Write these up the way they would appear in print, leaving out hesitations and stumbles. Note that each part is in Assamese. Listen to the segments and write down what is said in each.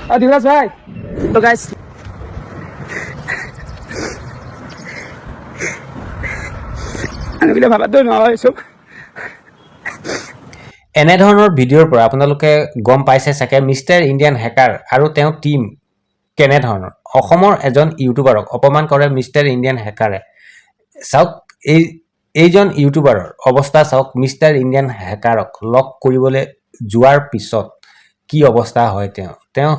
দিবৰাজ ভাই তো গাইস আমি বিলে ভাবাতো নহয় সব এনেধৰণৰ ভিডিঅ'ৰ পৰা আপোনালোকে গম পাইছে চাগে মিষ্টাৰ ইণ্ডিয়ান হেকাৰ আৰু তেওঁৰ টিম কেনেধৰণৰ অসমৰ এজন ইউটিউবাৰক অপমান কৰে মিষ্টাৰ ইণ্ডিয়ান হেকাৰে চাওক এইজন ইউটিউবাৰৰ অৱস্থা চাওক মিষ্টাৰ ইণ্ডিয়ান হেকাৰক লক কৰিবলৈ যোৱাৰ পিছত কি অৱস্থা হয় তেওঁ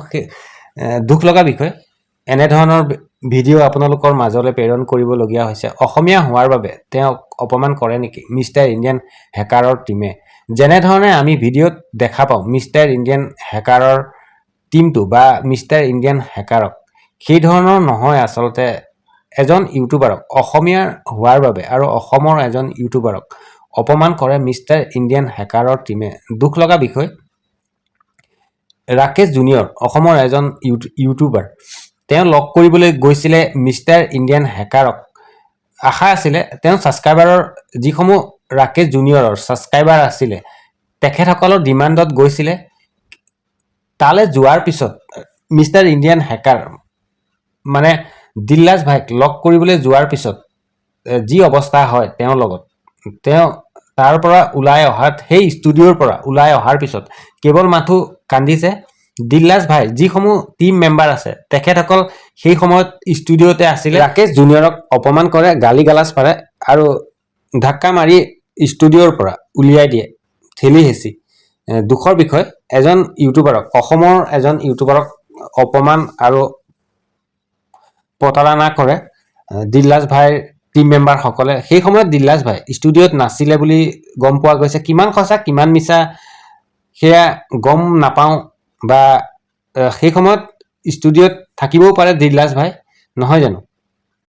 দুখ লগা বিষয় এনেধৰণৰ ভিডিঅ' আপোনালোকৰ মাজলৈ প্ৰেৰণ কৰিবলগীয়া হৈছে অসমীয়া হোৱাৰ বাবে তেওঁক অপমান কৰে নেকি মিষ্টাৰ ইণ্ডিয়ান হেকাৰৰ টিমে যেনেধৰণে আমি ভিডিঅ'ত দেখা পাওঁ মিষ্টাৰ ইণ্ডিয়ান হেকাৰৰ টিমটো বা মিষ্টাৰ ইণ্ডিয়ান হেকাৰক সেই ধৰণৰ নহয় আচলতে এজন ইউটিউবাৰক অসমীয়া হোৱাৰ বাবে আৰু অসমৰ এজন ইউটিউবাৰক অপমান কৰে মিষ্টাৰ ইণ্ডিয়ান হেকাৰৰ টিমে দুখ লগা বিষয় ৰাকেশ জুনিয়ৰ অসমৰ এজন ইউটিউবাৰ তেওঁ লক কৰিবলৈ গৈছিলে মিষ্টাৰ ইণ্ডিয়ান হেকাৰক আশা আছিলে তেওঁ ছাবস্ক্ৰাইবাৰৰ যিসমূহ ৰাকেশ জুনিয়ৰৰ ছাবস্ক্ৰাইবাৰ আছিলে তেখেতসকলৰ ডিমাণ্ডত গৈছিলে তালে যোৱাৰ পিছত মিষ্টাৰ ইণ্ডিয়ান হেকাৰ মানে দিল্লাজ ভাইক লক কৰিবলৈ যোৱাৰ পিছত যি অৱস্থা হয় তেওঁৰ লগত তেওঁ তাৰ পৰা ওলাই অহাত সেই ষ্টুডিঅ'ৰ পৰা ওলাই অহাৰ পিছত কেৱল মাথো কান্দিছে দিল্লাজ ভাই যিসমূহ টিম মেম্বাৰ আছে তেখেতসকল সেই সময়ত ষ্টুডিঅ'তে আছিল ৰাকেশ জুনিয়ৰক অপমান কৰে গালি গালাজ পাৰে আৰু ধাক্কা মাৰি ষ্টুডিঅ'ৰ পৰা উলিয়াই দিয়ে ঠেলি হেঁচি দুখৰ বিষয় এজন ইউটিউবাৰক অসমৰ এজন ইউটিউবাৰক অপমান আৰু প্ৰতাৰণা কৰে দিল্লাজ ভাইৰ টিম মেম্বাৰ সকলে সেই সময়ত দিল্লাজ ভাই ষ্টুডিঅ'ত নাছিলে বুলি গম পোৱা গৈছে কিমান সঁচা কিমান মিছা সেয়া গম নাপাওঁ বা সেই সময়ত ষ্টুডিঅ'ত থাকিবও পাৰে দিল্লাজ ভাই নহয় জানো